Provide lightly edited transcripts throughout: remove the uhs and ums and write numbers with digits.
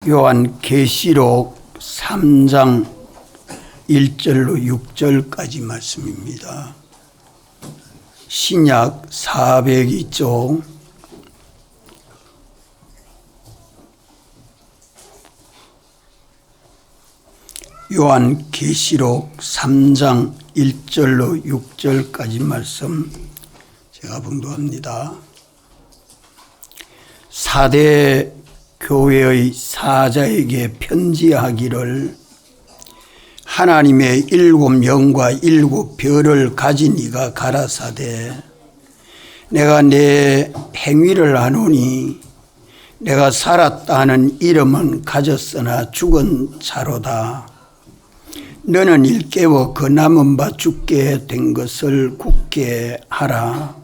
요한계시록 3장 1절로 6절까지 말씀입니다. 신약 402쪽 요한계시록 3장 1절로 6절까지 말씀 제가 봉독합니다. 사대 교회의 사자에게 편지하기를, 하나님의 7영과 7별을 가진 이가 가라사대, 내가 내 행위를 아노니 내가 살았다 하는 이름은 가졌으나 죽은 자로다. 너는 일깨워 그 남은 바 죽게 된 것을 굳게 하라.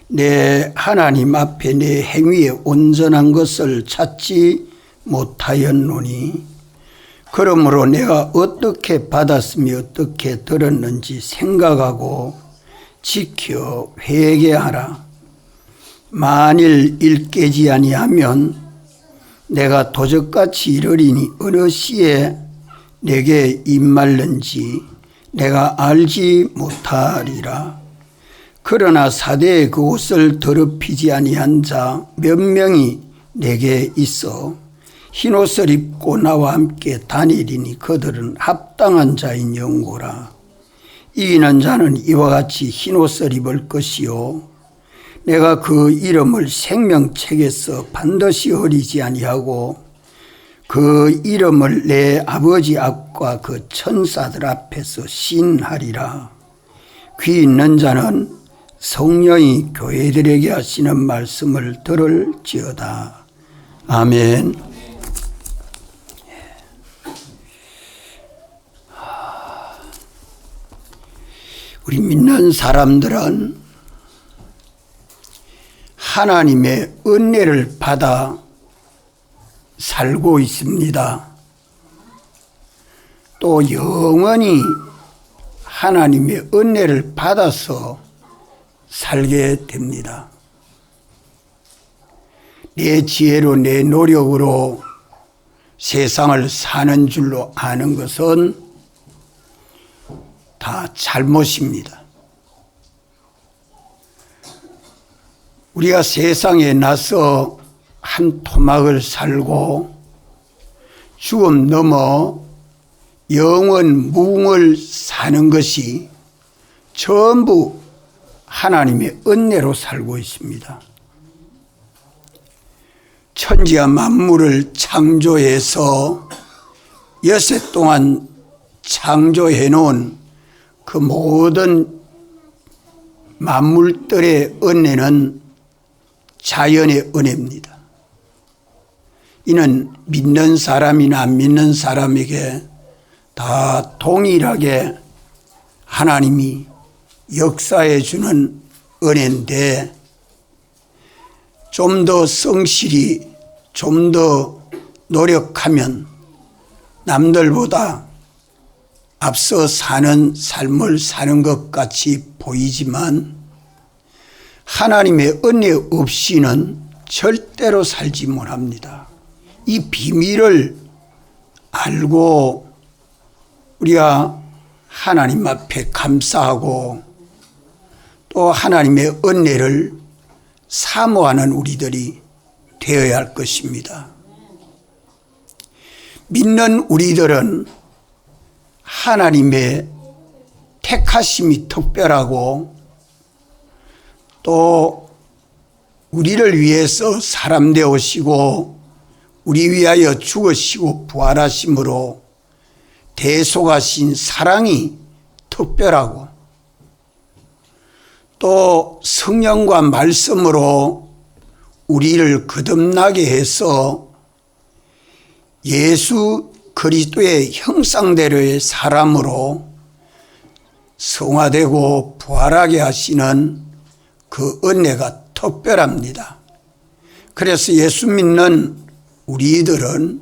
내 하나님 앞에 내 행위에 온전한 것을 찾지 못하였노니, 그러므로 내가 어떻게 받았으며 어떻게 들었는지 생각하고 지켜 회개하라. 만일 일깨지 아니하면 내가 도적같이 이르리니 어느 시에 내게 임말는지 내가 알지 못하리라. 그러나 사대의 그 옷을 더럽히지 아니한 자 몇 명이 내게 있어 흰옷을 입고 나와 함께 다니리니 그들은 합당한 자인 영고라. 이기는 자는 이와 같이 흰옷을 입을 것이요, 내가 그 이름을 생명책에서 반드시 버리지 아니하고 그 이름을 내 아버지 앞과 그 천사들 앞에서 신하리라. 귀 있는 자는 성령이 교회들에게 하시는 말씀을 들을지어다. 아멘. 우리 믿는 사람들은 하나님의 은혜를 받아 살고 있습니다. 또 영원히 하나님의 은혜를 받아서 살게 됩니다. 내 지혜로 내 노력으로 세상을 사는 줄로 아는 것은 다 잘못입니다. 우리가 세상에 나서 한 토막을 살고 죽음 넘어 영원 무궁을 사는 것이 전부 하나님의 은혜로 살고 있습니다. 천지와 만물을 창조해서 여섯 동안 창조해 놓은 그 모든 만물들의 은혜는 자연의 은혜입니다. 이는 믿는 사람이나 안 믿는 사람에게 다 동일하게 하나님이 역사해 주는 은혜인데, 좀 더 성실히 좀 더 노력하면 남들보다 앞서 사는 삶을 사는 것 같이 보이지만 하나님의 은혜 없이는 절대로 살지 못합니다. 이 비밀을 알고 우리가 하나님 앞에 감사하고 또 하나님의 은혜를 사모하는 우리들이 되어야 할 것입니다. 믿는 우리들은 하나님의 택하심이 특별하고 또 우리를 위해서 사람 되오시고 우리 위하여 죽으시고 부활하심으로 대속하신 사랑이 특별하고, 또 성령과 말씀으로 우리를 거듭나게 해서 예수 그리스도의 형상대로의 사람으로 성화되고 부활하게 하시는 그 은혜가 특별합니다. 그래서 예수 믿는 우리들은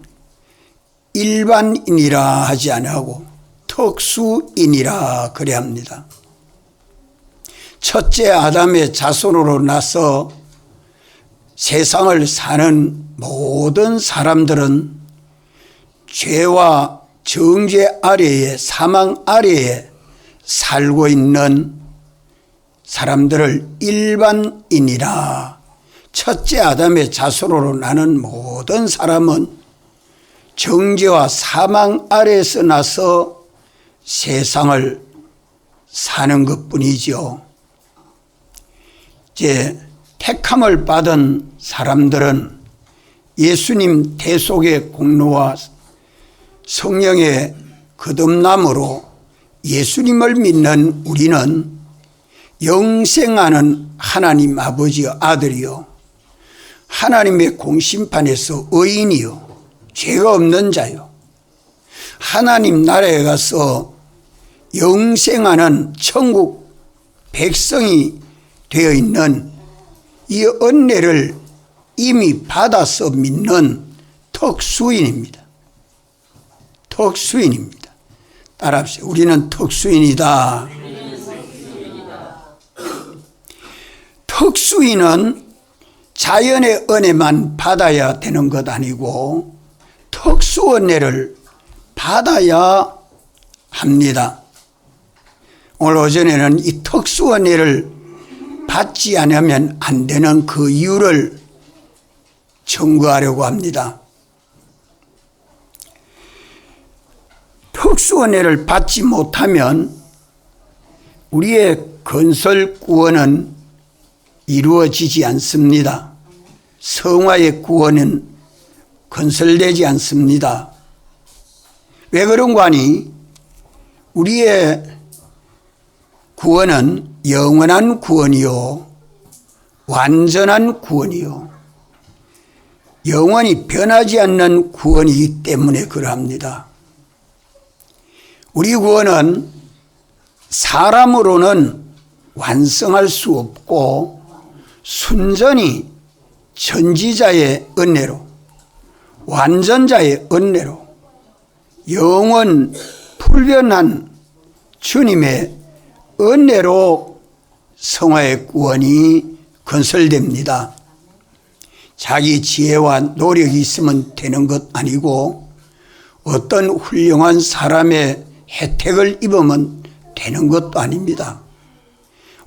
일반인이라 하지 아니하고 특수인이라 그래야 합니다. 첫째 아담의 자손으로 나서 세상을 사는 모든 사람들은 죄와 정죄 아래에, 사망 아래에 살고 있는 사람들을 일반인이라, 첫째 아담의 자손으로 나는 모든 사람은 정죄와 사망 아래에서 나서 세상을 사는 것뿐이죠. 이제 택함을 받은 사람들은 예수님 대속의 공로와 성령의 거듭남으로 예수님을 믿는 우리는 영생하는 하나님 아버지의 아들이요, 하나님의 공심판에서 의인이요, 죄가 없는 자요, 하나님 나라에 가서 영생하는 천국 백성이 되어 있는 이 은혜를 이미 받아서 믿는 특수인입니다. 특수인입니다. 따라합시다. 우리는 특수인이다. 특수인은 자연의 은혜만 받아야 되는 것 아니고 특수 은혜를 받아야 합니다. 오늘 오전에는 이 특수 은혜를 받지 않으면 안 되는 그 이유를 청구하려고 합니다. 특수 은혜를 받지 못하면 우리의 건설 구원은 이루어지지 않습니다. 성화의 구원은 건설되지 않습니다. 왜 그런가 하니 우리의 구원은 영원한 구원이요, 완전한 구원이요, 영원히 변하지 않는 구원이기 때문에 그러합니다. 우리 구원은 사람으로는 완성할 수 없고 순전히 전지자의 은혜로, 완전자의 은혜로, 영원 불변한 주님의 은혜로 성화의 구원이 건설됩니다. 자기 지혜와 노력이 있으면 되는 것 아니고 어떤 훌륭한 사람의 혜택을 입으면 되는 것도 아닙니다.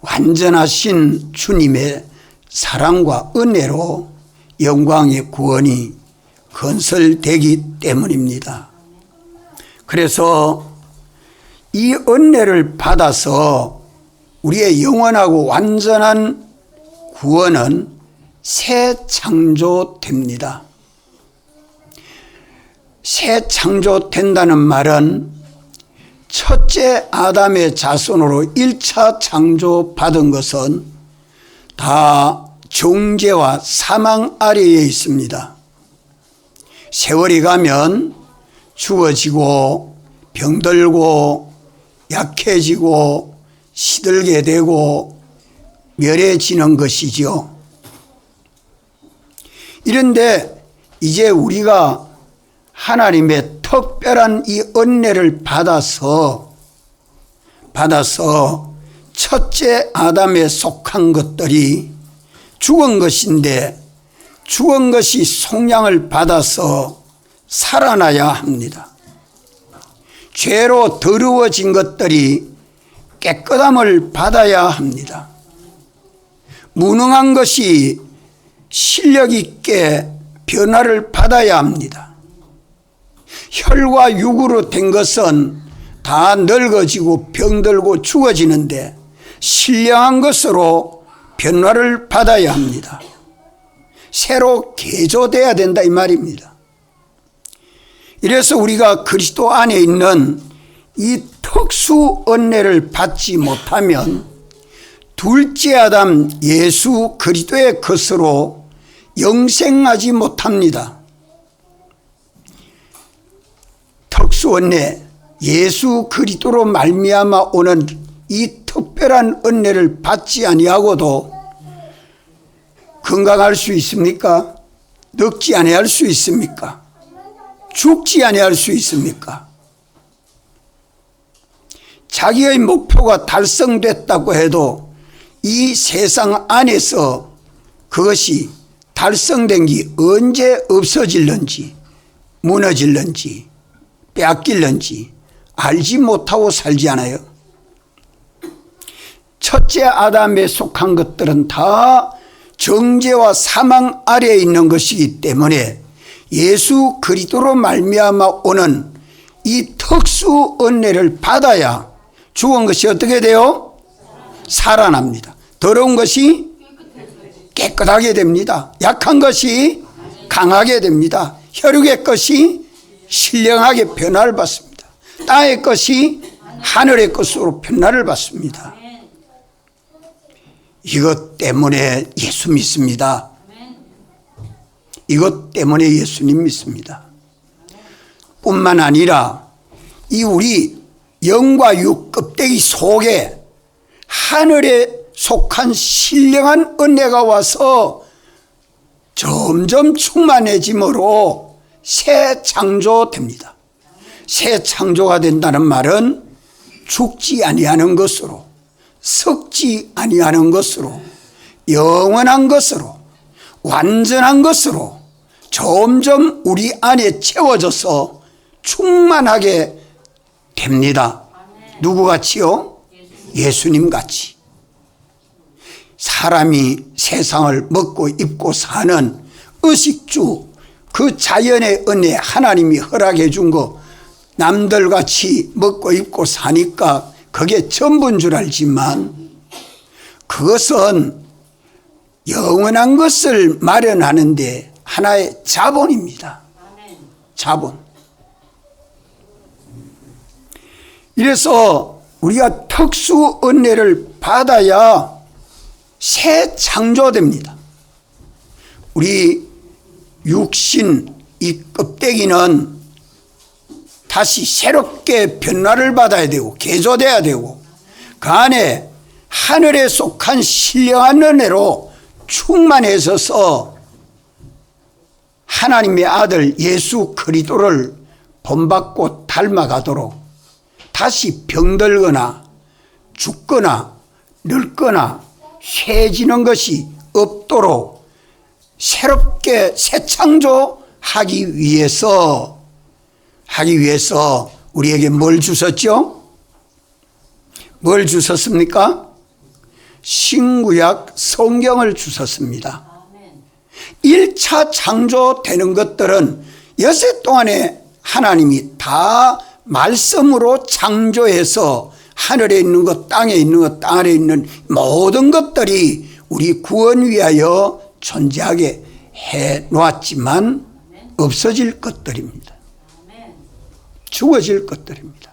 완전하신 주님의 사랑과 은혜로 영광의 구원이 건설되기 때문입니다. 그래서 이 은혜를 받아서 우리의 영원하고 완전한 구원은 새 창조됩니다. 새 창조된다는 말은 첫째 아담의 자손으로 1차 창조받은 것은 다 정죄와 사망 아래에 있습니다. 세월이 가면 죽어지고 병들고 약해지고 시들게 되고 멸해지는 것이죠. 이런데 이제 우리가 하나님의 특별한 이 은혜를 받아서 첫째 아담에 속한 것들이 죽은 것인데 죽은 것이 속량을 받아서 살아나야 합니다. 죄로 더러워진 것들이 깨끗함을 받아야 합니다. 무능한 것이 실력 있게 변화를 받아야 합니다. 혈과 육으로 된 것은 다 늙어지고 병들고 죽어지는데 신령한 것으로 변화를 받아야 합니다. 새로 개조돼야 된다 이 말입니다. 이래서 우리가 그리스도 안에 있는 이 특수 은혜를 받지 못하면 둘째 아담 예수 그리스도의 것으로 영생하지 못합니다. 특수 은혜, 예수 그리스도로 말미암아 오는 이 특별한 은혜를 받지 아니하고도 건강할 수 있습니까? 늙지 아니할 수 있습니까? 죽지 아니할 수 있습니까? 자기의 목표가 달성됐다고 해도 이 세상 안에서 그것이 달성된 게 언제 없어질는지 무너질는지 빼앗길는지 알지 못하고 살지 않아요? 첫째 아담에 속한 것들은 다 정죄와 사망 아래에 있는 것이기 때문에 예수 그리스도로 말미암아 오는 이 특수 은혜를 받아야 죽은 것이 어떻게 돼요? 살아납니다. 더러운 것이 깨끗하게 됩니다. 약한 것이 강하게 됩니다. 혈육의 것이 신령하게 변화를 받습니다. 땅의 것이 하늘의 것으로 변화를 받습니다. 이것 때문에 예수 믿습니다. 이것 때문에 예수님 믿습니다. 뿐만 아니라 이 우리 영과 육 껍데기 속에 하늘에 속한 신령한 은혜가 와서 점점 충만해짐으로 새 창조됩니다. 새 창조가 된다는 말은 죽지 아니하는 것으로, 썩지 아니하는 것으로, 영원한 것으로, 완전한 것으로 점점 우리 안에 채워져서 충만하게 됩니다. 누구같이요? 예수님같이. 사람이 세상을 먹고 입고 사는 의식주, 그 자연의 은혜 하나님이 허락해 준 거 남들같이 먹고 입고 사니까 그게 전부인 줄 알지만 그것은 영원한 것을 마련하는데 하나의 자본입니다. 자본. 이래서 우리가 특수 은혜를 받아야 새 창조됩니다. 우리 육신 이 껍데기는 다시 새롭게 변화를 받아야 되고 개조돼야 되고 그 안에 하늘에 속한 신령한 은혜로 충만해져서 하나님의 아들 예수 그리스도를 본받고 닮아가도록 다시 병들거나 죽거나 늙거나 쇠지는 것이 없도록 새롭게 새 창조하기 위해서 우리에게 뭘 주셨죠? 뭘 주셨습니까? 신구약 성경을 주셨습니다. 1차 창조되는 것들은 여세 동안에 하나님이 다 말씀으로 창조해서 하늘에 있는 것, 땅에 있는 것, 땅 아래에 있는 모든 것들이 우리 구원 위하여 존재하게 해 놓았지만 없어질 것들입니다. 죽어질 것들입니다.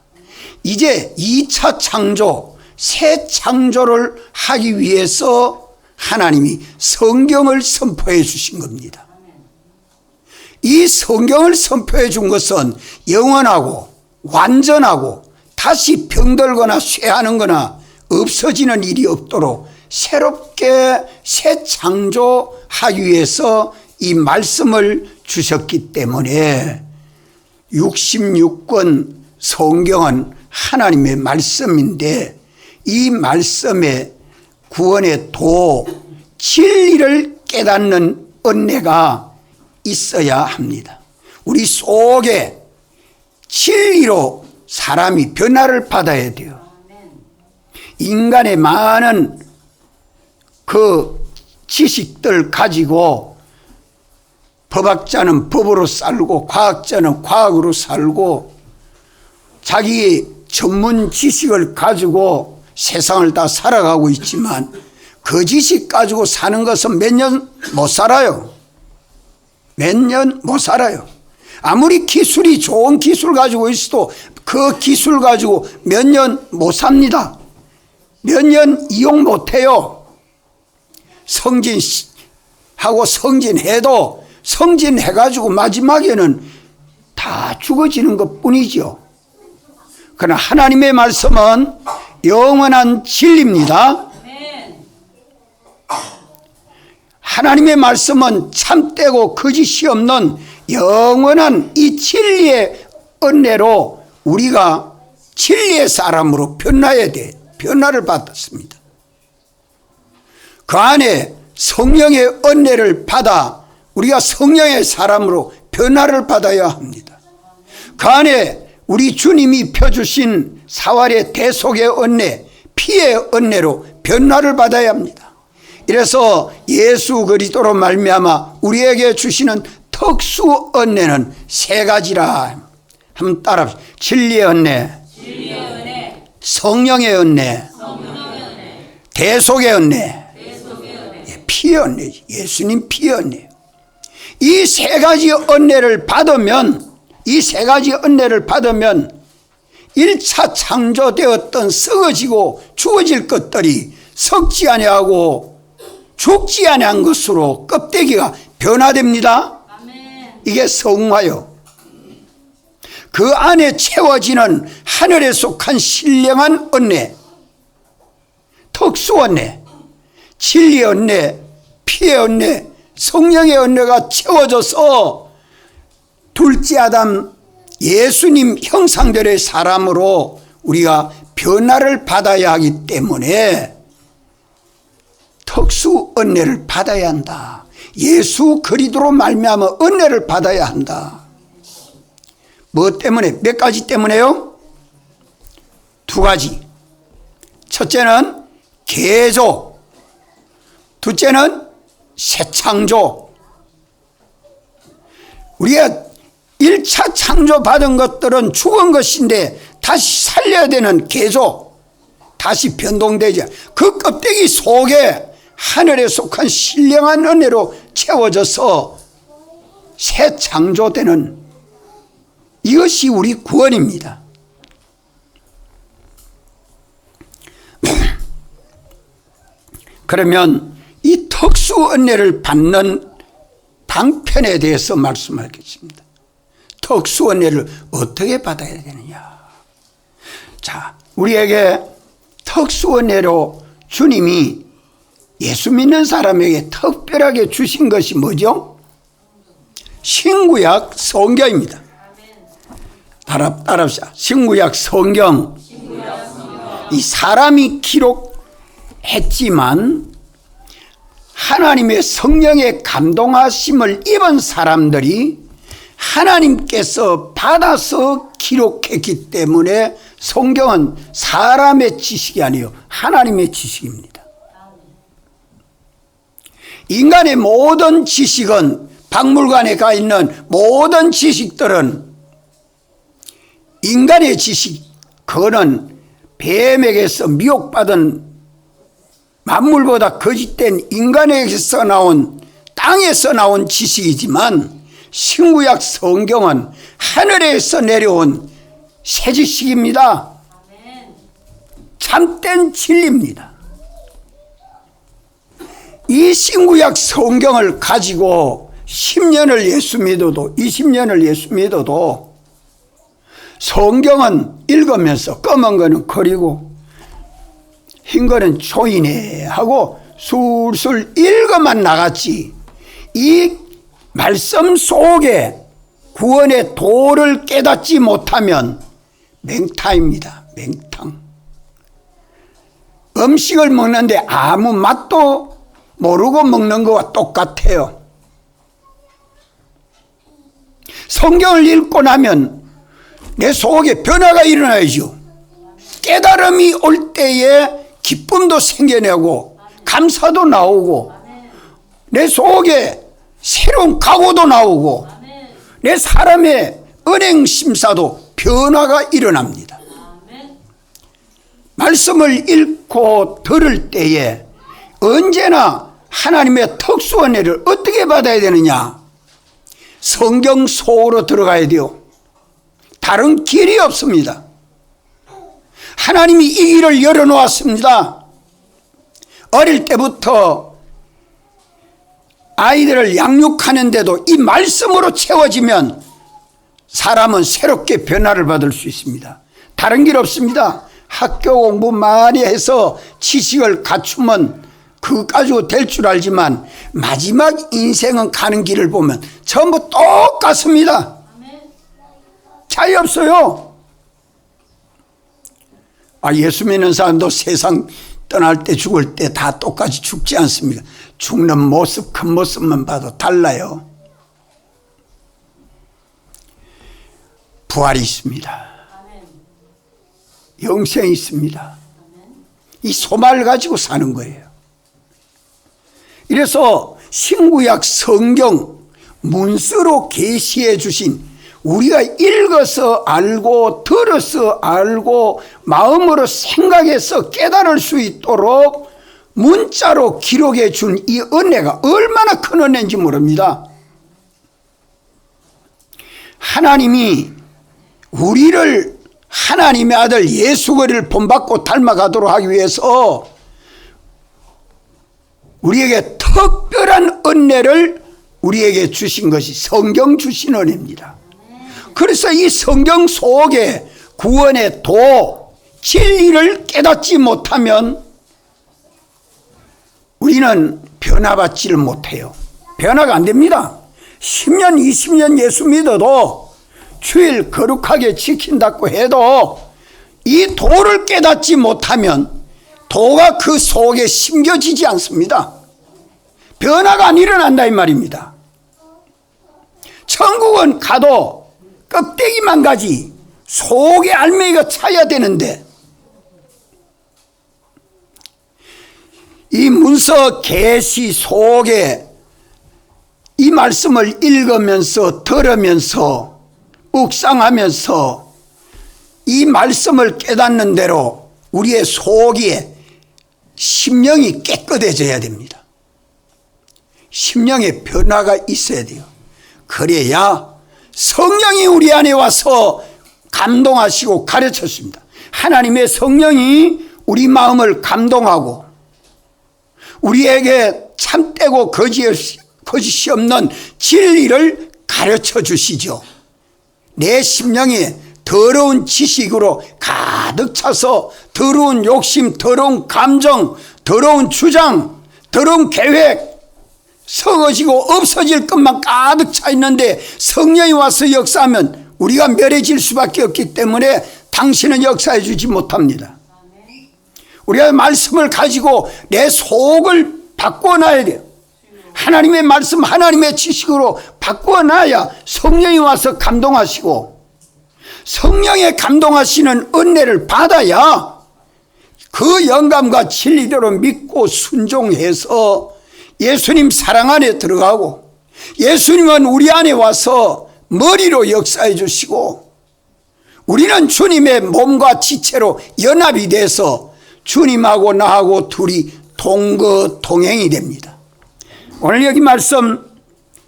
이제 2차 창조, 새 창조를 하기 위해서 하나님이 성경을 선포해 주신 겁니다. 이 성경을 선포해 준 것은 영원하고 완전하고 다시 병들거나 쇠하는 거나 없어지는 일이 없도록 새롭게 새 창조하기 위해서 이 말씀을 주셨기 때문에 66권 성경은 하나님의 말씀인데 이 말씀에 구원의 도, 진리를 깨닫는 은혜가 있어야 합니다. 우리 속에 진리로 사람이 변화를 받아야 돼요. 인간의 많은 그 지식들 가지고 법학자는 법으로 살고 과학자는 과학으로 살고 자기의 전문 지식을 가지고 세상을 다 살아가고 있지만 그 지식 가지고 사는 것은 몇 년 못 살아요. 몇 년 못 살아요. 아무리 기술이 좋은 기술 가지고 있어도 그 기술 가지고 몇 년 못 삽니다. 몇 년 이용 못 해요. 성진하고 성진해도 성진해가지고 마지막에는 다 죽어지는 것 뿐이죠. 그러나 하나님의 말씀은 영원한 진리입니다. 하나님의 말씀은 참되고 거짓이 없는 영원한 이 진리의 은혜로 우리가 진리의 사람으로 변화해야 돼. 변화를 받았습니다. 그 안에 성령의 은혜를 받아 우리가 성령의 사람으로 변화를 받아야 합니다. 그 안에 우리 주님이 펴주신 사활의 대속의 은혜, 피의 은혜로 변화를 받아야 합니다. 이래서 예수 그리스도로 말미암아 우리에게 주시는 특수 은혜는 세 가지라. 한번 따라합시다. 진리의 은혜, 성령의 은혜, 대속의 은혜, 피의 은혜, 예수님 피의 은혜. 이 세 가지 은혜를 받으면, 이 세 가지 은혜를 받으면 1차 창조되었던 썩어지고 죽어질 것들이 썩지 아니하고 죽지 아니한 것으로 껍데기가 변화됩니다. 이게 성화요. 그 안에 채워지는 하늘에 속한 신령한 은혜, 특수 은혜, 진리의 은혜, 피의 은혜, 성령의 은혜가 채워져서 둘째 아담 예수님 형상대로의 사람으로 우리가 변화를 받아야 하기 때문에 특수 은혜를 받아야 한다. 예수 그리스도로 말미암아 은혜를 받아야 한다. 뭐 때문에? 몇 가지 때문에요? 두 가지. 첫째는 개조, 둘째는 새창조. 우리가 1차 창조받은 것들은 죽은 것인데 다시 살려야 되는 개조, 다시 변동되지. 그 껍데기 속에 하늘에 속한 신령한 은혜로 채워져서 새 창조되는, 이것이 우리 구원입니다. 그러면 이 특수 은혜를 받는 방편에 대해서 말씀하겠습니다. 특수 은혜를 어떻게 받아야 되느냐. 자, 우리에게 특수 은혜로 주님이 예수 믿는 사람에게 특별하게 주신 것이 뭐죠? 신구약 성경입니다. 따라합시다. 신구약 성경. 이 사람이 기록했지만 하나님의 성령의 감동하심을 입은 사람들이 하나님께서 받아서 기록했기 때문에 성경은 사람의 지식이 아니에요. 하나님의 지식입니다. 인간의 모든 지식은, 박물관에 가 있는 모든 지식들은 인간의 지식, 그거는 뱀에게서 미혹받은 만물보다 거짓된 인간에게서 나온, 땅에서 나온 지식이지만 신구약 성경은 하늘에서 내려온 새 지식입니다. 참된 진리입니다. 이 신구약 성경을 가지고 10년을 예수 믿어도, 20년을 예수 믿어도 성경은 읽으면서 검은 거는 거리고 흰 거는 조이네 하고 술술 읽어만 나갔지, 이 말씀 속에 구원의 도를 깨닫지 못하면 맹탕입니다. 맹탕. 음식을 먹는데 아무 맛도 모르고 먹는 것과 똑같아요. 성경을 읽고 나면 내 속에 변화가 일어나야죠. 깨달음이 올 때에 기쁨도 생겨내고 감사도 나오고 내 속에 새로운 각오도 나오고 내 사람의 은행 심사도 변화가 일어납니다. 말씀을 읽고 들을 때에 언제나 하나님의 특수 은혜를 어떻게 받아야 되느냐? 성경 속으로 들어가야 돼요. 다른 길이 없습니다. 하나님이 이 길을 열어놓았습니다. 어릴 때부터 아이들을 양육하는데도 이 말씀으로 채워지면 사람은 새롭게 변화를 받을 수 있습니다. 다른 길 없습니다. 학교 공부 많이 해서 지식을 갖추면 그거 가지고 될 줄 알지만 마지막 인생은 가는 길을 보면 전부 똑같습니다. 차이 없어요. 예수 믿는 사람도 세상 떠날 때 죽을 때 다 똑같이 죽지 않습니까? 죽는 모습, 큰 모습만 봐도 달라요. 부활이 있습니다. 영생이 있습니다. 이 소망을 가지고 사는 거예요. 이래서 신구약 성경 문서로 계시해 주신, 우리가 읽어서 알고 들어서 알고 마음으로 생각해서 깨달을 수 있도록 문자로 기록해 준 이 은혜가 얼마나 큰 은혜인지 모릅니다. 하나님이 우리를 하나님의 아들 예수 그리스도를 본받고 닮아가도록 하기 위해서 우리에게 특별한 은혜를 우리에게 주신 것이 성경 주신 은혜입니다. 그래서 이 성경 속에 구원의 도, 진리를 깨닫지 못하면 우리는 변화받지를 못해요. 변화가 안 됩니다. 10년 20년 예수 믿어도 주일 거룩하게 지킨다고 해도 이 도를 깨닫지 못하면 도가 그 속에 심겨지지 않습니다. 변화가 안 일어난다 이 말입니다. 천국은 가도 껍데기만 가지 속에 알맹이가 차야 되는데, 이 문서 계시 속에 이 말씀을 읽으면서 들으면서 묵상하면서 이 말씀을 깨닫는 대로 우리의 속에 심령이 깨끗해져야 됩니다. 심령의 변화가 있어야 돼요. 그래야 성령이 우리 안에 와서 감동하시고 가르쳤습니다. 하나님의 성령이 우리 마음을 감동하고 우리에게 참되고 거짓이 없는 진리를 가르쳐 주시죠. 내 심령에 더러운 지식으로 가득 차서 더러운 욕심, 더러운 감정, 더러운 주장, 더러운 계획, 썩어지고 없어질 것만 가득 차 있는데 성령이 와서 역사하면 우리가 멸해질 수밖에 없기 때문에 당신은 역사해 주지 못합니다. 우리가 말씀을 가지고 내 속을 바꿔놔야 돼요. 하나님의 말씀, 하나님의 지식으로 바꿔놔야 성령이 와서 감동하시고, 성령의 감동하시는 은혜를 받아야 그 영감과 진리대로 믿고 순종해서 예수님 사랑 안에 들어가고, 예수님은 우리 안에 와서 머리로 역사해 주시고, 우리는 주님의 몸과 지체로 연합이 돼서 주님하고 나하고 둘이 동거동행이 됩니다. 오늘 여기 말씀,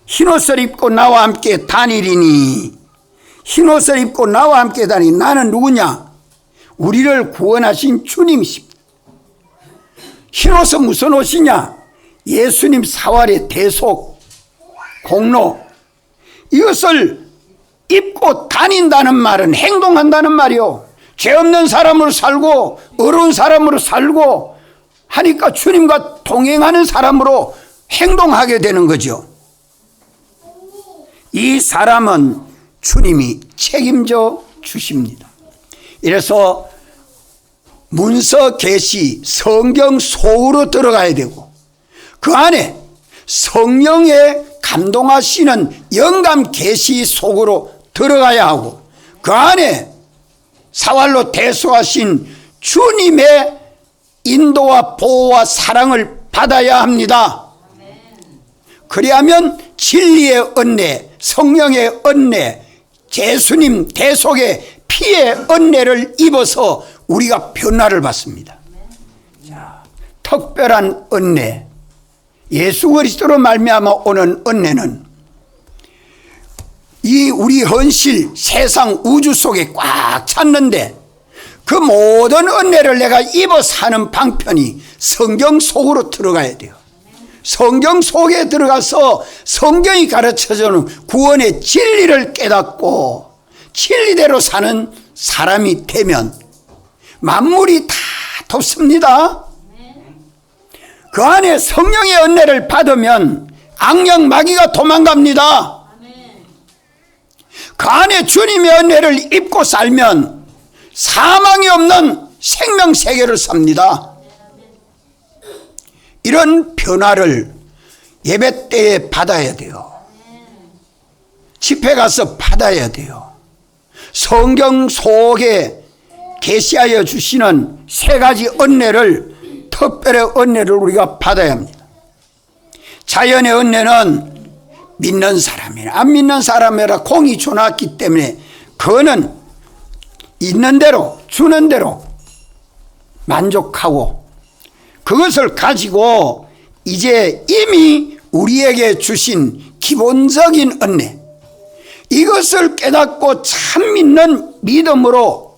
흰옷을 입고 나와 함께 다니리니, 흰옷을 입고 나와 함께 다니니, 나는 누구냐? 우리를 구원하신 주님이십니다. 흰옷은 무슨 옷이냐? 예수님 사활의 대속, 공로. 이것을 입고 다닌다는 말은 행동한다는 말이요. 죄 없는 사람으로 살고 어려운 사람으로 살고 하니까 주님과 동행하는 사람으로 행동하게 되는 거죠. 이 사람은 주님이 책임져 주십니다. 이래서 문서 계시 성경 속으로 들어가야 되고, 그 안에 성령의 감동하시는 영감 계시 속으로 들어가야 하고, 그 안에 사활로 대소하신 주님의 인도와 보호와 사랑을 받아야 합니다. 그리하면 진리의 은혜, 성령의 은혜, 예수님 대속의 피의 은혜를 입어서 우리가 변화를 받습니다. 자, 특별한 은혜, 예수 그리스도로 말미암아 오는 은혜는 이 우리 현실 세상 우주 속에 꽉 찼는데, 그 모든 은혜를 내가 입어 사는 방편이 성경 속으로 들어가야 돼요. 성경 속에 들어가서 성경이 가르쳐주는 구원의 진리를 깨닫고 진리대로 사는 사람이 되면 만물이 다 돕습니다. 그 안에 성령의 은혜를 받으면 악령 마귀가 도망갑니다. 그 안에 주님의 은혜를 입고 살면 사망이 없는 생명 세계를 삽니다. 이런 변화를 예배 때에 받아야 돼요. 집회 가서 받아야 돼요. 성경 속에 계시하여 주시는 세 가지 은혜를, 특별의 은혜를 우리가 받아야 합니다. 자연의 은혜는 믿는 사람이나 안 믿는 사람이라 공이 줘놨기 때문에 그거는 있는 대로 주는 대로 만족하고 그것을 가지고 이제 이미 우리에게 주신 기본적인 은혜, 이것을 깨닫고 참 믿는 믿음으로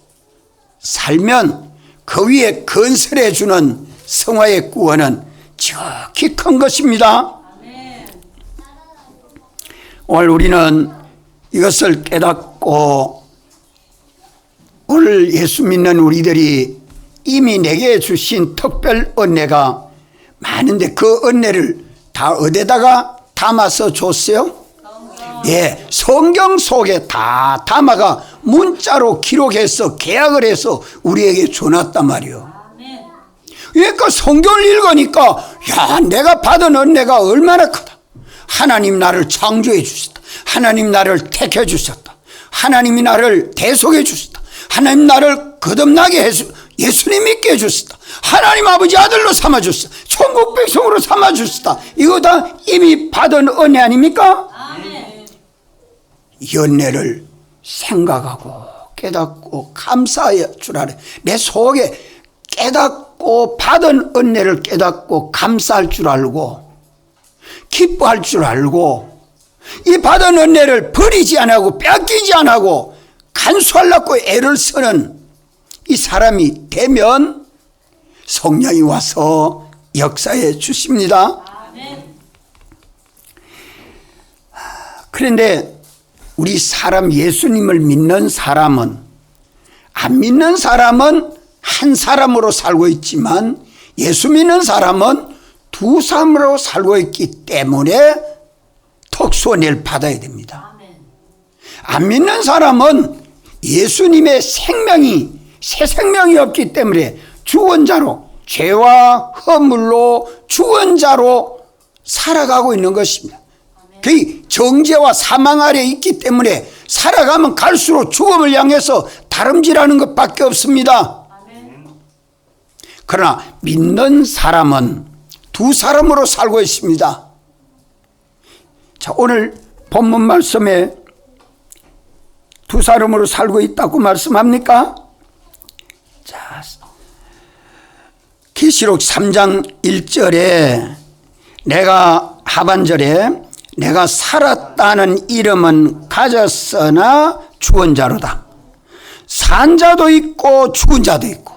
살면 그 위에 건설해 주는 성화의 구원은 지극히 큰 것입니다. 오늘 우리는 이것을 깨닫고 오늘 예수 믿는 우리들이 이미 내게 주신 특별 은혜가 많은데 그 은혜를 다 어디다가 담아서 줬어요? 예, 성경 속에 다 담아가 문자로 기록해서 계약을 해서 우리에게 줘놨단 말이에요. 그러니까 성경을 읽으니까 야, 내가 받은 은혜가 얼마나 크다. 하나님 나를 창조해 주셨다. 하나님 나를 택해 주셨다. 하나님이 나를 대속해 주셨다. 하나님 나를 거듭나게 해주, 예수님 믿게 해주셨다. 하나님 아버지 아들로 삼아주셨다. 천국 백성으로 삼아주셨다. 이거 다 이미 받은 은혜 아닙니까? 아멘. 이 은혜를 생각하고 깨닫고 감사할 줄 알아요. 내 속에 깨닫고 받은 은혜를 깨닫고 감사할 줄 알고 기뻐할 줄 알고 이 받은 은혜를 버리지 않고 뺏기지 않고 간수하려고 애를 쓰는 이 사람이 되면 성령이 와서 역사해 주십니다. 그런데 우리 사람, 예수님을 믿는 사람은, 안 믿는 사람은 한 사람으로 살고 있지만 예수 믿는 사람은 두 사람으로 살고 있기 때문에 특수은혜를 받아야 됩니다. 안 믿는 사람은 예수님의 생명이, 새 생명이 없기 때문에 죽은 자로, 죄와 허물로 죽은 자로 살아가고 있는 것입니다. 그 정죄와 사망 아래 있기 때문에 살아가면 갈수록 죽음을 향해서 다름질하는 것밖에 없습니다. 그러나 믿는 사람은 두 사람으로 살고 있습니다. 자, 오늘 본문 말씀에 두 사람으로 살고 있다고 말씀합니까? 자, 계시록 3장 1절에 내가 하반절에 내가 살았다는 이름은 가졌으나 죽은 자로다. 산 자도 있고 죽은 자도 있고,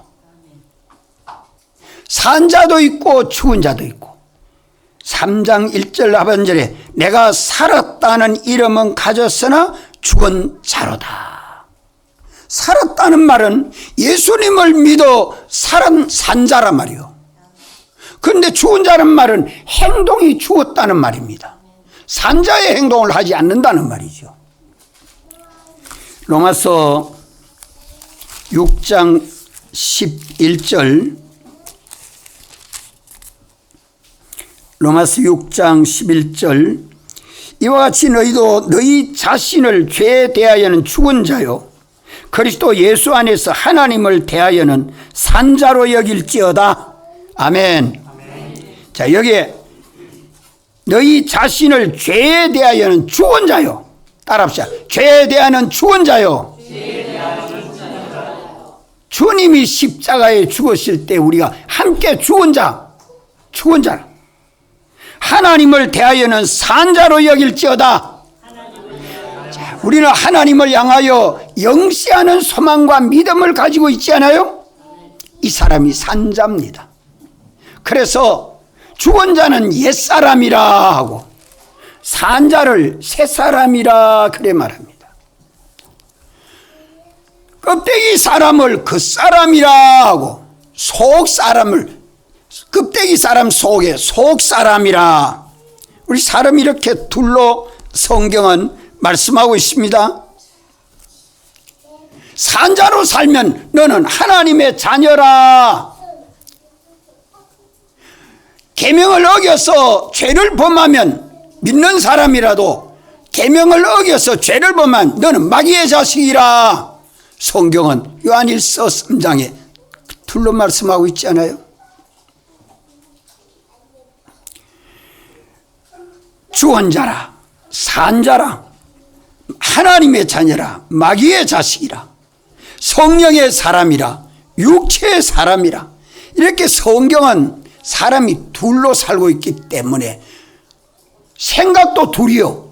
산 자도 있고 죽은 자도 있고. 3장 1절 하반절에 내가 살았다는 이름은 가졌으나 죽은 자로다. 살았다는 말은 예수님을 믿어 산 자란 말이요. 그런데 죽은 자란 말은 행동이 죽었다는 말입니다. 산자의 행동을 하지 않는다는 말이죠. 로마서 6장 11절, 로마서 6장 11절, 이와 같이 너희도 너희 자신을 죄에 대하여는 죽은 자요 그리스도 예수 안에서 하나님을 대하여는 산자로 여길지어다. 아멘. 자, 여기에 너희 자신을 죄에 대하여는 죽은 자요. 따라합시다. 죄에 대하여는 죽은 자요. 주님이 십자가에 죽으실 때 우리가 함께 죽은 자, 죽은 자. 하나님을 대하여는 산자로 여길지어다. 자, 우리는 하나님을 향하여 영시하는 소망과 믿음을 가지고 있지 않아요? 이 사람이 산자입니다. 그래서 죽은 자는 옛사람이라 하고 산자를 새사람이라 그래 말합니다. 껍데기 사람을 겉사람이라 하고 속사람을 껍데기 사람 속에 속사람이라. 우리 사람 이렇게 둘로 성경은 말씀하고 있습니다. 산자로 살면 너는 하나님의 자녀라. 계명을 어겨서 죄를 범하면, 믿는 사람이라도 계명을 어겨서 죄를 범하면 너는 마귀의 자식이라. 성경은 요한일서 3장에 둘로 말씀하고 있잖아요. 주원자라, 산자라, 하나님의 자녀라, 마귀의 자식이라, 성령의 사람이라, 육체의 사람이라. 이렇게 성경은 사람이 둘로 살고 있기 때문에 생각도 둘이요.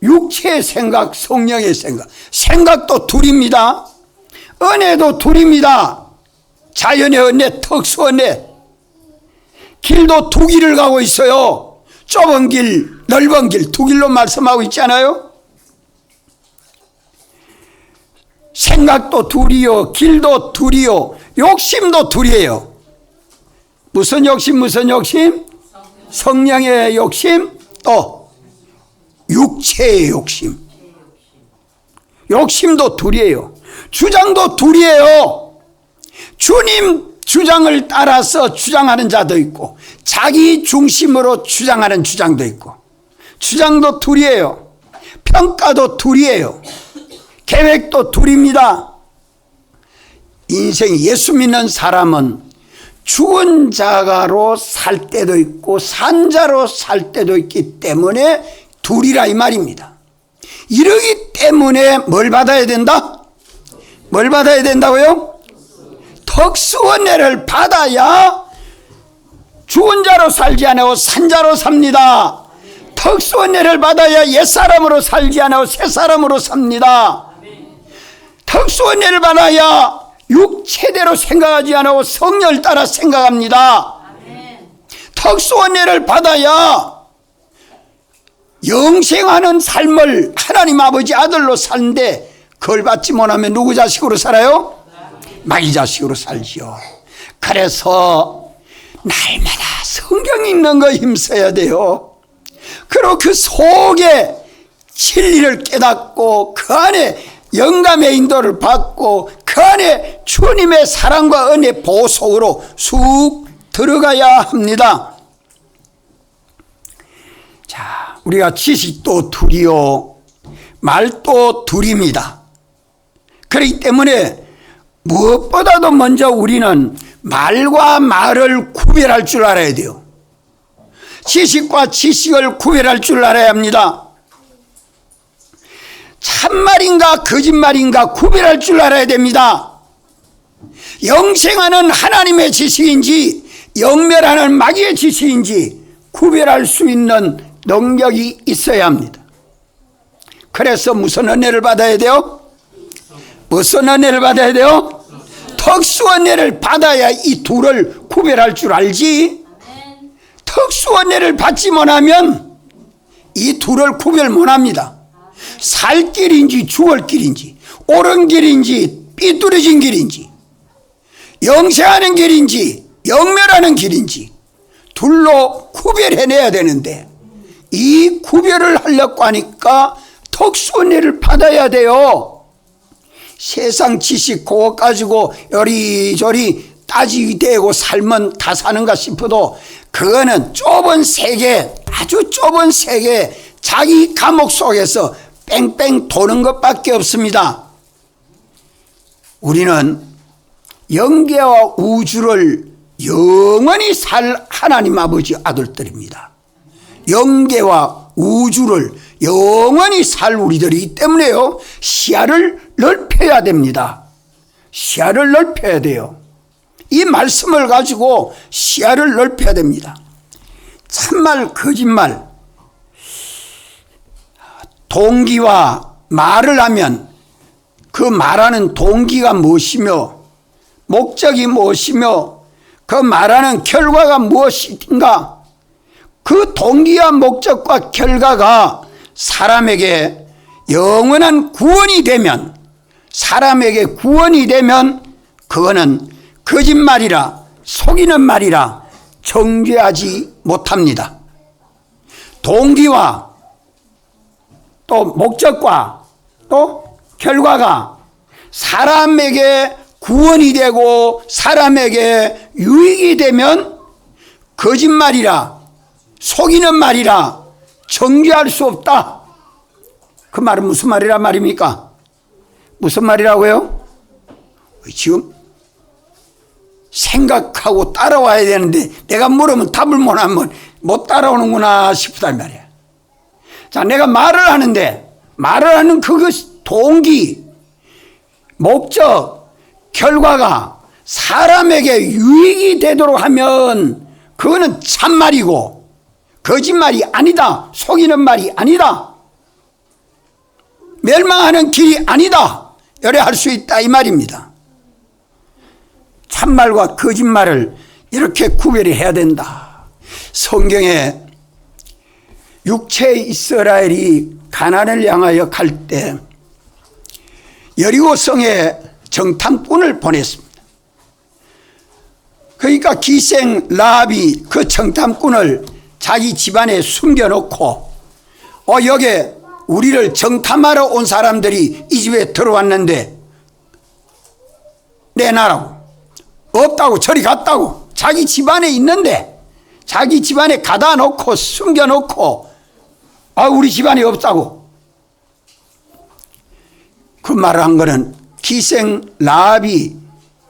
육체의 생각, 성령의 생각. 생각도 둘입니다. 은혜도 둘입니다. 자연의 은혜, 특수 은혜. 길도 두 길을 가고 있어요. 좁은 길, 넓은 길, 두 길로 말씀하고 있잖아요. 생각도 둘이요, 길도 둘이요, 욕심도 둘이에요. 무슨 욕심, 무슨 욕심? 성령의 욕심, 또 육체의 욕심. 욕심도 둘이에요. 주장도 둘이에요. 주님 주장을 따라서 주장하는 자도 있고, 자기 중심으로 주장하는 주장도 있고, 주장도 둘이에요. 평가도 둘이에요. 계획도 둘입니다. 인생 예수 믿는 사람은 죽은 자가로 살 때도 있고 산 자로 살 때도 있기 때문에 둘이라 이 말입니다. 이러기 때문에 뭘 받아야 된다? 뭘 받아야 된다고요? 특수 은혜를 받아야 죽은 자로 살지 않고 산 자로 삽니다. 특수 은혜를 받아야 옛사람으로 살지 않고 새사람으로 삽니다. 특수 은혜를 받아야 육체대로 생각하지 않고 성령을 따라 생각합니다. 특수 은혜를 받아야 영생하는 삶을 하나님 아버지 아들로 사는데, 그걸 받지 못하면 누구 자식으로 살아요? 마귀 자식으로 살지요. 그래서 날마다 성경 읽는 거 힘써야 돼요. 그리고 그 속에 진리를 깨닫고 그 안에 영감의 인도를 받고 그 안에 주님의 사랑과 은혜 보호 속으로 쑥 들어가야 합니다. 자, 우리가 지식도 둘이요, 말도 둘입니다. 그렇기 때문에 무엇보다도 먼저 우리는 말과 말을 구별할 줄 알아야 돼요. 지식과 지식을 구별할 줄 알아야 합니다. 참말인가 거짓말인가 구별할 줄 알아야 됩니다. 영생하는 하나님의 지식인지 영멸하는 마귀의 지식인지 구별할 수 있는 능력이 있어야 합니다. 그래서 무슨 은혜를 받아야 돼요? 무슨 은혜를 받아야 돼요? 특수 은혜를 받아야 이 둘을 구별할 줄 알지. 특수 은혜를 받지 못하면 이 둘을 구별 못합니다. 살 길인지 죽을 길인지, 옳은 길인지 삐뚤어진 길인지, 영생하는 길인지 영멸하는 길인지 둘로 구별해내야 되는데, 이 구별을 하려고 하니까 특수 은혜를 받아야 돼요. 세상 지식 그거 가지고 요리조리 따지대고 살면 다 사는가 싶어도 그거는 좁은 세계, 아주 좁은 세계, 자기 감옥 속에서 뺑뺑 도는 것밖에 없습니다. 우리는 영계와 우주를 영원히 살 하나님 아버지 아들들입니다. 영계와 우주를 영원히 살 우리들이기 때문에요, 시야를 넓혀야 됩니다. 시야를 넓혀야 돼요. 이 말씀을 가지고 시야를 넓혀야 됩니다. 참말 거짓말, 동기와 말을 하면 그 말하는 동기가 무엇이며 목적이 무엇이며 그 말하는 결과가 무엇인가, 그 동기와 목적과 결과가 사람에게 영원한 구원이 되면, 사람에게 구원이 되면 그거는 거짓말이라 속이는 말이라 정죄하지 못합니다. 동기와 또 목적과 또 결과가 사람에게 구원이 되고 사람에게 유익이 되면 거짓말이라 속이는 말이라 정죄할 수 없다. 그 말은 무슨 말이란 말입니까? 무슨 말이라고요? 지금 생각하고 따라와야 되는데 내가 물으면 답을 못하면 못 따라오는구나 싶단 말이야. 자, 내가 말을 하는데 말을 하는 그것 동기, 목적, 결과가 사람에게 유익이 되도록 하면 그거는 참말이고 거짓말이 아니다. 속이는 말이 아니다. 멸망하는 길이 아니다. 이래 할 수 있다 이 말입니다. 참말과 거짓말을 이렇게 구별을 해야 된다. 성경에 육체 이스라엘이 가나안을 향하여 갈 때 여리고성에 정탐꾼을 보냈습니다. 그러니까 기생 라합이 그 정탐꾼을 자기 집안에 숨겨놓고 여기에 우리를 정탐하러 온 사람들이 이 집에 들어왔는데 내놔라고, 없다고, 저리 갔다고, 자기 집안에 있는데 자기 집안에 가다 놓고 숨겨놓고 우리 집안에 없다고 그 말을 한 거는 기생 라합이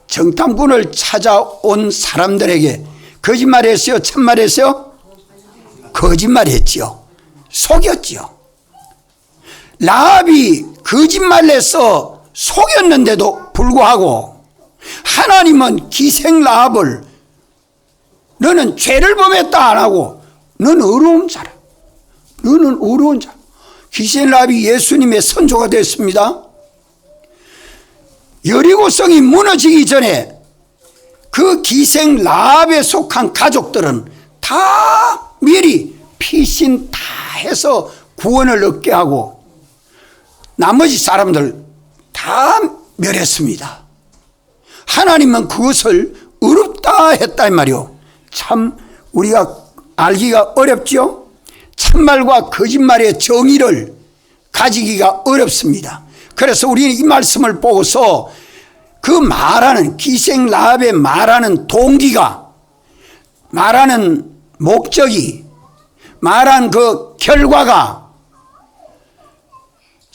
정탐꾼을 찾아온 사람들에게 거짓말했어요? 참말했어요? 거짓말했지요. 속였지요. 라합이 거짓말해서 속였는데도 불구하고 하나님은 기생 라합을 너는 죄를 범했다 안 하고 너는 의로운 자라. 너는 의로운 자. 기생 라합이 예수님의 선조가 됐습니다. 여리고성이 무너지기 전에 그 기생 라합에 속한 가족들은 다 미리 피신 다 해서 구원을 얻게 하고 나머지 사람들 다 멸했습니다. 하나님은 그것을 의롭다 했다 이 말이요. 참 우리가 알기가 어렵죠. 참말과 거짓말의 정의를 가지기가 어렵습니다. 그래서 우리는 이 말씀을 보고서 그 말하는 기생 라합의 말하는 동기가, 말하는 목적이, 말한 그 결과가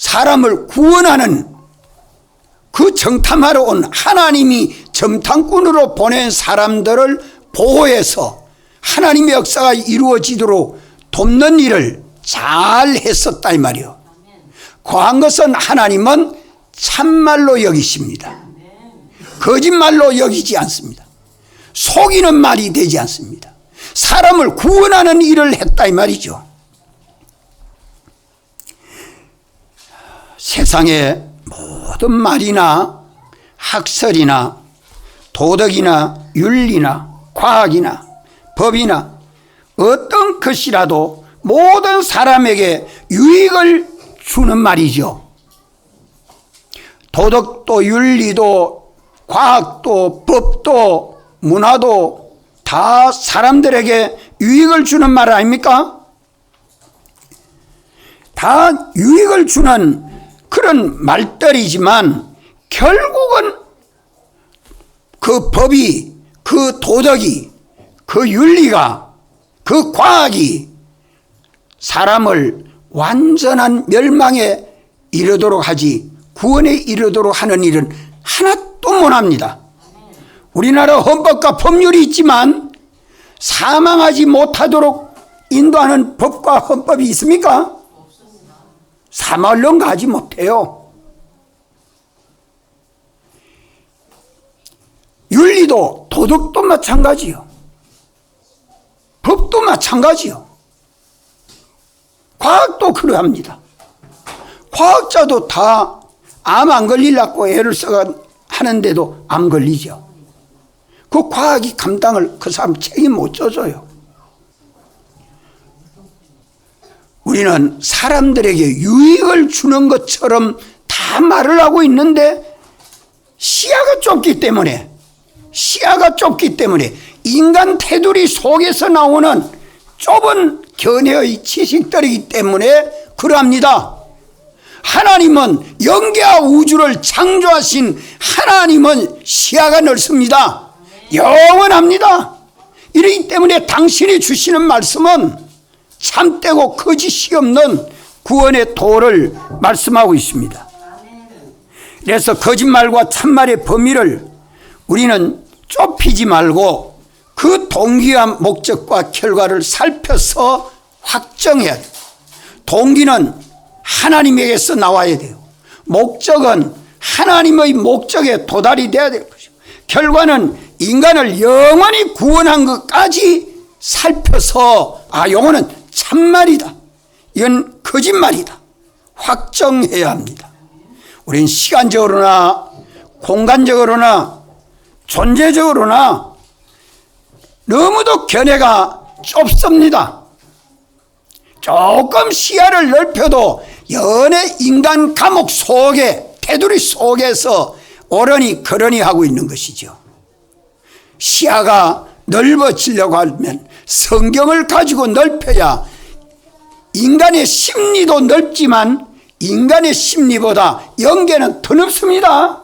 사람을 구원하는 그 정탐하러 온 하나님이 정탐꾼으로 보낸 사람들을 보호해서 하나님의 역사가 이루어지도록 돕는 일을 잘 했었다 이 말이요. 과한 것은 하나님은 참말로 여기십니다. 거짓말로 여기지 않습니다. 속이는 말이 되지 않습니다. 사람을 구원하는 일을 했다 이 말이죠. 세상의 모든 말이나 학설이나 도덕이나 윤리나 과학이나 법이나 어떤 것이라도 모든 사람에게 유익을 주는 말이죠. 도덕도 윤리도 과학도 법도 문화도 다 사람들에게 유익을 주는 말 아닙니까? 다 유익을 주는 그런 말들이지만 결국은 그 법이, 그 도덕이, 그 윤리가, 그 과학이 사람을 완전한 멸망에 이르도록 하지 구원에 이르도록 하는 일은 하나도 못합니다. 우리나라 헌법과 법률이 있지만 사망하지 못하도록 인도하는 법과 헌법이 있습니까? 사망을 가지 못해요. 윤리도 도덕도 마찬가지요. 법도 마찬가지요. 과학도 그러합니다. 과학자도 다 암 안 걸리려고 애를 써가 하는데도 암 걸리죠. 그 과학이 감당을 그 사람 책임 못 져줘요. 우리는 사람들에게 유익을 주는 것처럼 다 말을 하고 있는데 시야가 좁기 때문에 인간 테두리 속에서 나오는 좁은 견해의 지식들이기 때문에 그러합니다. 하나님은 영계와 우주를 창조하신 하나님은 시야가 넓습니다. 영원합니다. 이러기 때문에 당신이 주시는 말씀은 참되고 거짓이 없는 구원의 도를 말씀하고 있습니다. 그래서 거짓말과 참말의 범위를 우리는 좁히지 말고 그 동기와 목적과 결과를 살펴서 확정해야 돼요. 동기는 하나님에게서 나와야 돼요. 목적은 하나님의 목적에 도달이 돼야 될 것이고, 결과는 인간을 영원히 구원한 것까지 살펴서 이거는 참말이다, 이건 거짓말이다 확정해야 합니다. 우린 시간적으로나 공간적으로나 존재적으로나 너무도 견해가 좁습니다. 조금 시야를 넓혀도 연애 인간 감옥 속에, 테두리 속에서 오르니 걸으니 하고 있는 것이죠. 시야가 넓어지려고 하면 성경을 가지고 넓혀야 인간의 심리도 넓지만 인간의 심리보다 영계는 더 넓습니다.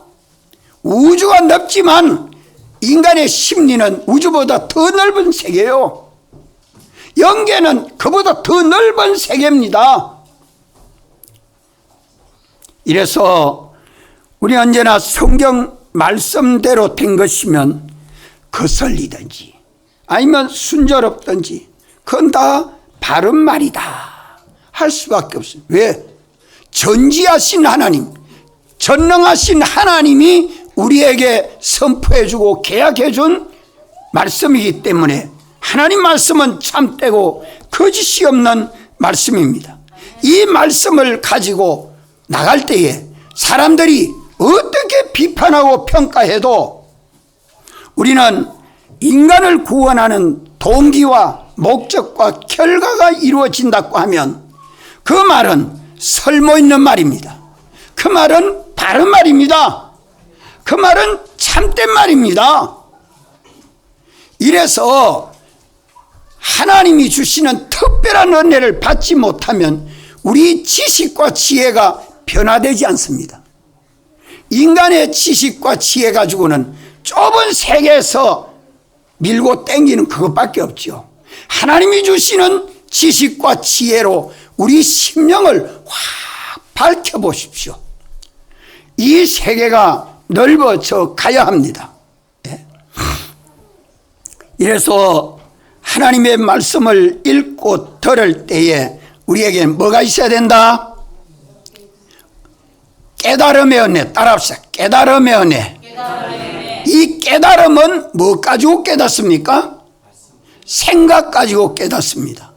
우주가 넓지만 인간의 심리는 우주보다 더 넓은 세계예요. 영계는 그보다 더 넓은 세계입니다. 이래서 우리 언제나 성경 말씀대로 된 것이면 거슬리든지 아니면 순조롭든지 그건 다 바른 말이다 할 수밖에 없어요. 왜? 전지하신 하나님, 전능하신 하나님이 우리에게 선포해주고 계약해준 말씀이기 때문에 하나님 말씀은 참되고 거짓이 없는 말씀입니다. 이 말씀을 가지고 나갈 때에 사람들이 어떻게 비판하고 평가해도 우리는 인간을 구원하는 동기와 목적과 결과가 이루어진다고 하면 그 말은 설모 있는 말입니다. 그 말은 바른 말입니다. 그 말은 참된 말입니다. 이래서 하나님이 주시는 특별한 은혜를 받지 못하면 우리 지식과 지혜가 변화되지 않습니다. 인간의 지식과 지혜 가지고는 좁은 세계에서 밀고 땡기는 그것밖에 없죠. 하나님이 주시는 지식과 지혜로 우리 심령을 확 밝혀보십시오. 이 세계가 넓어져 가야 합니다. 이래서 하나님의 말씀을 읽고 들을 때에 우리에게 뭐가 있어야 된다? 깨달음의 은혜. 따라합시다. 깨달음의 은혜. 이 깨달음은 뭐 가지고 깨닫습니까? 생각 가지고 깨닫습니다.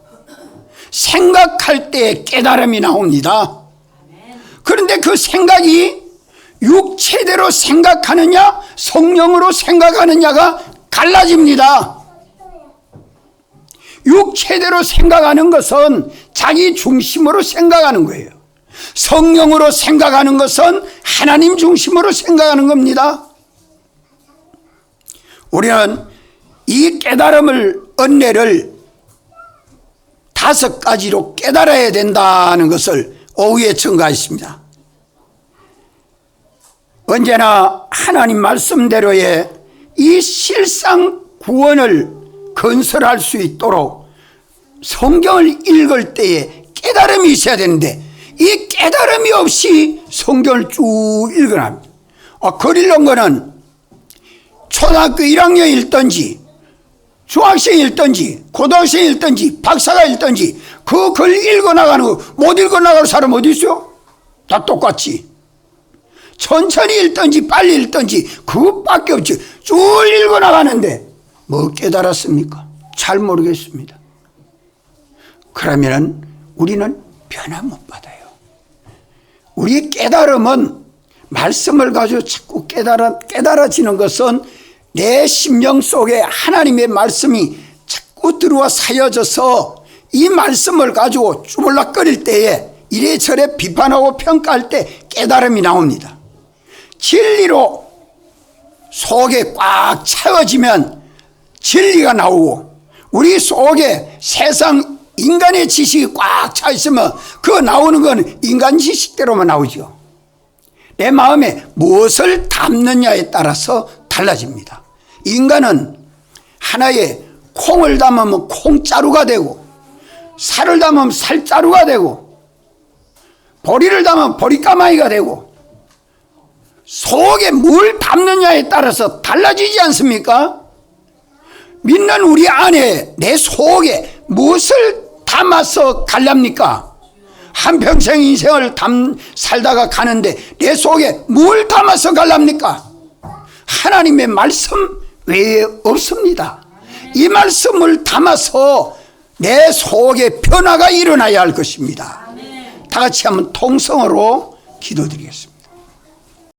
생각할 때 깨달음이 나옵니다. 그런데 그 생각이 육체대로 생각하느냐 성령으로 생각하느냐가 갈라집니다. 육체대로 생각하는 것은 자기 중심으로 생각하는 거예요. 성령으로 생각하는 것은 하나님 중심으로 생각하는 겁니다. 우리는 이 깨달음을, 은혜를 5가지로 깨달아야 된다는 것을 오후에 증거했습니다. 언제나 하나님 말씀대로의 이 실상 구원을 건설할 수 있도록 성경을 읽을 때에 깨달음이 있어야 되는데 이 깨달음이 없이 성경을 쭉 읽어납니다. 글 읽는 거는 초등학교 1학년 읽든지 중학생 읽든지 고등학생 읽든지 박사가 읽든지 그 글 읽어나가는 거 못 읽어나가는 사람 어디 있어요? 다 똑같지. 천천히 읽든지 빨리 읽든지 그것밖에 없지. 쭉 읽어나가는데 뭐 깨달았습니까? 잘 모르겠습니다. 그러면 우리는 변화 못 받아요. 우리의 깨달음은 말씀을 가지고 자꾸 깨달아지는 것은 내 심령 속에 하나님의 말씀이 자꾸 들어와 사여져서 이 말씀을 가지고 주물럭거릴 때에 이래저래 비판하고 평가할 때 깨달음이 나옵니다. 진리로 속에 꽉 채워지면 진리가 나오고 우리 속에 세상 인간의 지식이 꽉 차 있으면 그 나오는 건 인간 지식대로만 나오죠. 내 마음에 무엇을 담느냐에 따라서 달라집니다. 인간은 하나의 콩을 담으면 콩자루가 되고 살을 담으면 살자루가 되고 보리를 담으면 보리까마귀가 되고 속에 뭘 담느냐에 따라서 달라지지 않습니까? 믿는 우리 안에 내 속에 무엇을 담아서 갈랍니까? 한평생 인생을 살다가 가는데 내 속에 뭘 담아서 갈랍니까? 하나님의 말씀 외에 없습니다. 이 말씀을 담아서 내 속에 변화가 일어나야 할 것입니다. 다 같이 한번 통성으로 기도드리겠습니다.